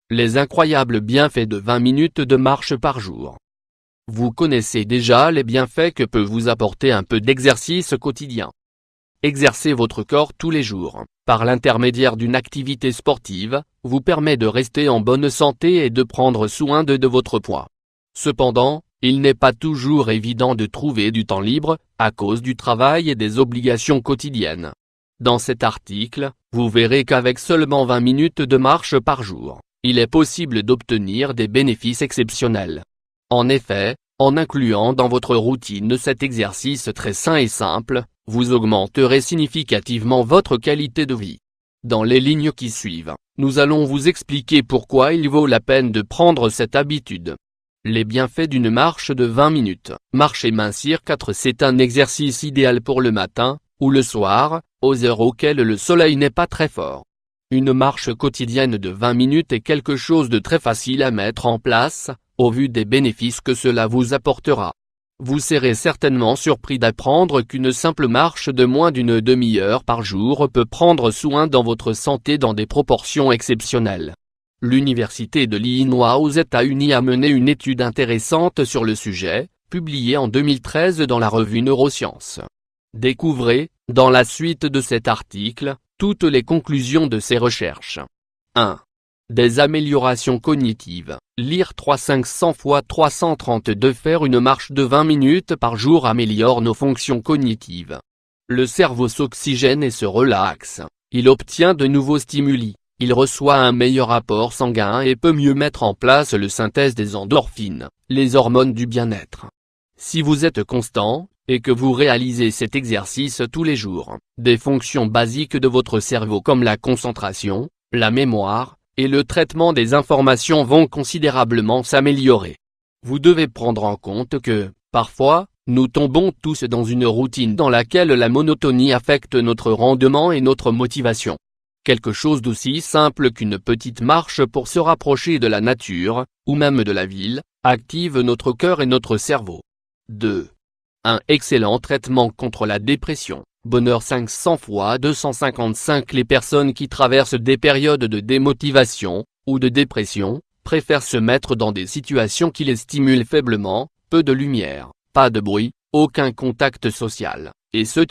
Les incroyables bienfaits de 20 minutes de marche par jour. Vous connaissez déjà les bienfaits que peut vous apporter un peu d'exercice quotidien. Exercer votre corps tous les jours, par l'intermédiaire d'une activité sportive, vous permet de rester en bonne santé et de prendre soin de votre poids. Cependant, il n'est pas toujours évident de trouver du temps libre, à cause du travail et des obligations quotidiennes. Dans cet article, vous verrez qu'avec seulement 20 minutes de marche par jour, il est possible d'obtenir des bénéfices exceptionnels. En effet, en incluant dans votre routine cet exercice très sain et simple, vous augmenterez significativement votre qualité de vie. Dans les lignes qui suivent, nous allons vous expliquer pourquoi il vaut la peine de prendre cette habitude. Les bienfaits d'une marche de 20 minutes. Marcher mincir 4. C'est un exercice idéal pour le matin, ou le soir, aux heures auxquelles le soleil n'est pas très fort. Une marche quotidienne de 20 minutes est quelque chose de très facile à mettre en place, au vu des bénéfices que cela vous apportera. Vous serez certainement surpris d'apprendre qu'une simple marche de moins d'une demi-heure par jour peut prendre soin dans votre santé dans des proportions exceptionnelles. L'Université de l'Illinois aux États-Unis a mené une étude intéressante sur le sujet, publiée en 2013 dans la revue Neurosciences. Découvrez, dans la suite de cet article, toutes les conclusions de ces recherches. 1. Des améliorations cognitives. Lire 3-500 x 332. Faire une marche de 20 minutes par jour améliore nos fonctions cognitives. Le cerveau s'oxygène et se relaxe. Il obtient de nouveaux stimuli. Il reçoit un meilleur apport sanguin et peut mieux mettre en place le synthèse des endorphines, les hormones du bien-être. Si vous êtes constant, et que vous réalisez cet exercice tous les jours, des fonctions basiques de votre cerveau comme la concentration, la mémoire, et le traitement des informations vont considérablement s'améliorer. Vous devez prendre en compte que, parfois, nous tombons tous dans une routine dans laquelle la monotonie affecte notre rendement et notre motivation. Quelque chose d'aussi simple qu'une petite marche pour se rapprocher de la nature, ou même de la ville, active notre cœur et notre cerveau. 2. Un excellent traitement contre la dépression. Bonheur 500 x 255. Les personnes qui traversent des périodes de démotivation, ou de dépression, préfèrent se mettre dans des situations qui les stimulent faiblement, peu de lumière, pas de bruit, aucun contact social, etc.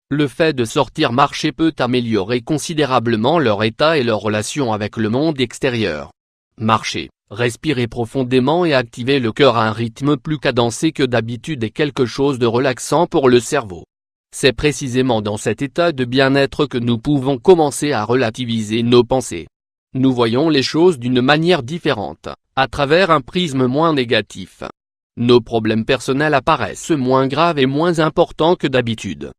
Le fait de sortir marcher peut améliorer considérablement leur état et leur relation avec le monde extérieur. Marcher, respirer profondément et activer le cœur à un rythme plus cadencé que d'habitude est quelque chose de relaxant pour le cerveau. C'est précisément dans cet état de bien-être que nous pouvons commencer à relativiser nos pensées. Nous voyons les choses d'une manière différente, à travers un prisme moins négatif. Nos problèmes personnels apparaissent moins graves et moins importants que d'habitude.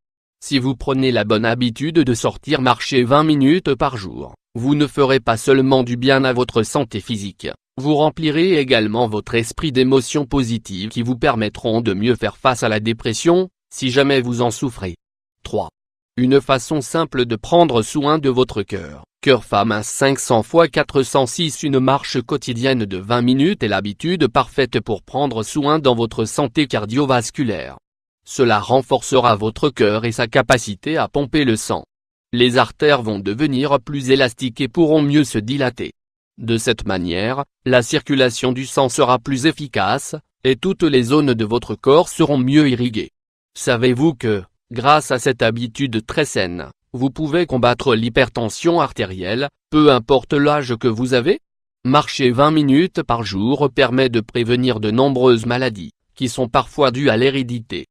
Si vous prenez la bonne habitude de sortir marcher 20 minutes par jour, vous ne ferez pas seulement du bien à votre santé physique, vous remplirez également votre esprit d'émotions positives qui vous permettront de mieux faire face à la dépression, si jamais vous en souffrez. 3. Une façon simple de prendre soin de votre cœur. Cœur femme 500 x 406. Une marche quotidienne de 20 minutes est l'habitude parfaite pour prendre soin dans votre santé cardiovasculaire. Cela renforcera votre cœur et sa capacité à pomper le sang. Les artères vont devenir plus élastiques et pourront mieux se dilater. De cette manière, la circulation du sang sera plus efficace, et toutes les zones de votre corps seront mieux irriguées. Savez-vous que, grâce à cette habitude très saine, vous pouvez combattre l'hypertension artérielle, peu importe l'âge que vous avez? Marcher 20 minutes par jour permet de prévenir de nombreuses maladies, qui sont parfois dues à l'hérédité.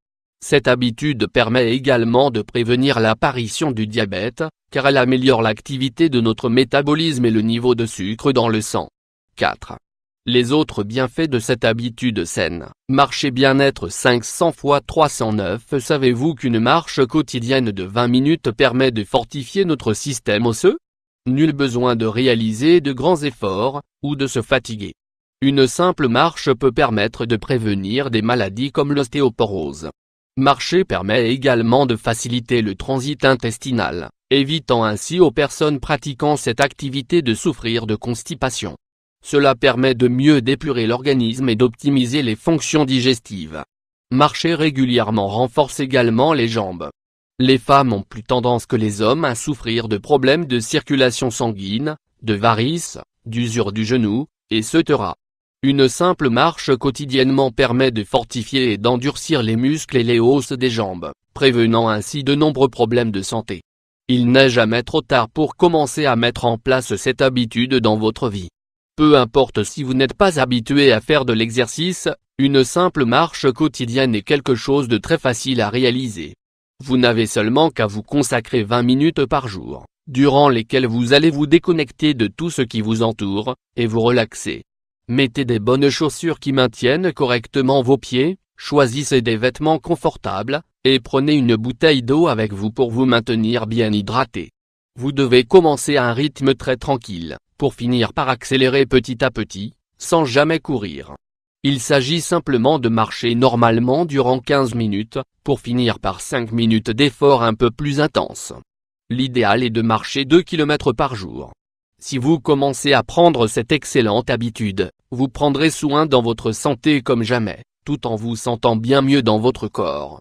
Cette habitude permet également de prévenir l'apparition du diabète, car elle améliore l'activité de notre métabolisme et le niveau de sucre dans le sang. 4. Les autres bienfaits de cette habitude saine. Marcher bien-être 500 x 309. Savez-vous qu'une marche quotidienne de 20 minutes permet de fortifier notre système osseux? Nul besoin de réaliser de grands efforts, ou de se fatiguer. Une simple marche peut permettre de prévenir des maladies comme l'ostéoporose. Marcher permet également de faciliter le transit intestinal, évitant ainsi aux personnes pratiquant cette activité de souffrir de constipation. Cela permet de mieux d'épurer l'organisme et d'optimiser les fonctions digestives. Marcher régulièrement renforce également les jambes. Les femmes ont plus tendance que les hommes à souffrir de problèmes de circulation sanguine, de varices, d'usure du genou, etc. Une simple marche quotidiennement permet de fortifier et d'endurcir les muscles et les os des jambes, prévenant ainsi de nombreux problèmes de santé. Il n'est jamais trop tard pour commencer à mettre en place cette habitude dans votre vie. Peu importe si vous n'êtes pas habitué à faire de l'exercice, une simple marche quotidienne est quelque chose de très facile à réaliser. Vous n'avez seulement qu'à vous consacrer 20 minutes par jour, durant lesquelles vous allez vous déconnecter de tout ce qui vous entoure, et vous relaxer. Mettez des bonnes chaussures qui maintiennent correctement vos pieds, choisissez des vêtements confortables, et prenez une bouteille d'eau avec vous pour vous maintenir bien hydraté. Vous devez commencer à un rythme très tranquille, pour finir par accélérer petit à petit, sans jamais courir. Il s'agit simplement de marcher normalement durant 15 minutes, pour finir par 5 minutes d'effort un peu plus intense. L'idéal est de marcher 2 km par jour. Si vous commencez à prendre cette excellente habitude, vous prendrez soin dans votre santé comme jamais, tout en vous sentant bien mieux dans votre corps.